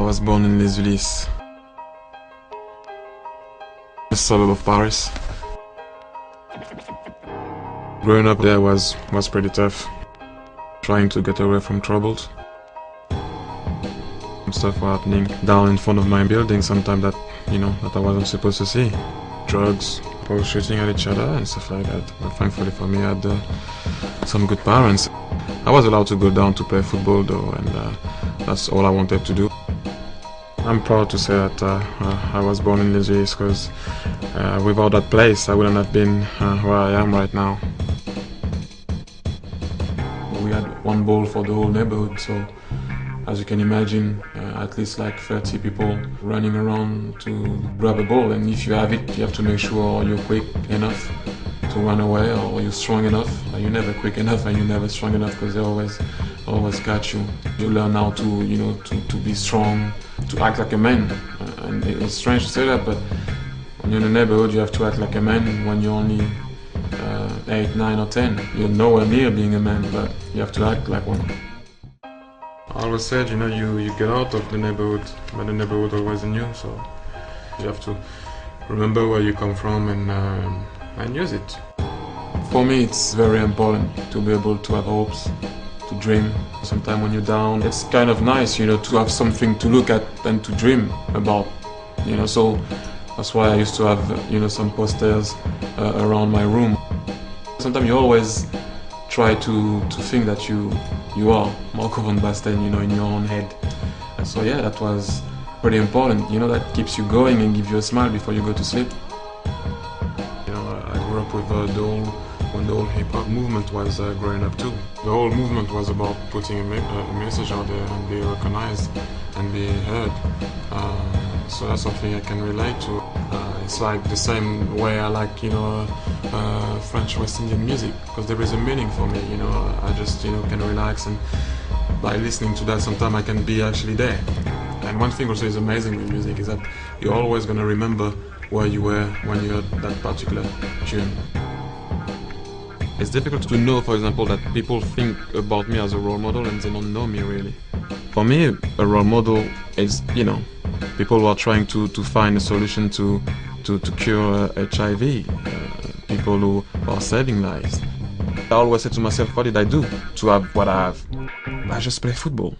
was born in Les Ulis, a suburb of Paris. Growing up there was pretty tough. Trying to get away from troubles. Stuff were happening down in front of my building sometimes that, that I wasn't supposed to see. Drugs, people shooting at each other and stuff like that. But thankfully for me, I had some good parents. I was allowed to go down to play football though, and that's all I wanted to do. I'm proud to say that I was born in Les Ulis, because without that place I wouldn't have been where I am right now. We had one ball for the whole neighborhood, so as you can imagine, at least like 30 people running around to grab a ball, and if you have it, you have to make sure you're quick enough to run away, or you're strong enough. You're never quick enough and you're never strong enough, because they always catch you. You learn how to to be strong, to act like a man. And it's strange to say that, but when you're in the neighborhood, you have to act like a man. When you're only 8, 9 or 10, you're nowhere near being a man, but you have to act like one. I always said, you get out of the neighborhood, but the neighborhood always in you, so you have to remember where you come from and use it. For me, it's very important to be able to have hopes, to dream. Sometimes when you're down, it's kind of nice, to have something to look at and to dream about, so that's why I used to have, some posters around my room. Sometimes you always try to think that you are Marco van Basten, in your own head. And so yeah, that was pretty important, that keeps you going and gives you a smile before you go to sleep. I grew up with when the whole hip-hop movement was growing up too. The whole movement was about putting a message out there and be recognized and be heard. So that's something I can relate to. It's like the same way I like, French West Indian music, because there is a meaning for me. I just, can relax, and by listening to that, sometimes I can be actually there. And one thing also is amazing with music is that you're always going to remember where you were when you heard that particular tune. It's difficult to know, for example, that people think about me as a role model and they don't know me really. For me, a role model is, people who are trying to find a solution to cure HIV, people who are saving lives. I always say to myself, what did I do to have what I have? I just play football.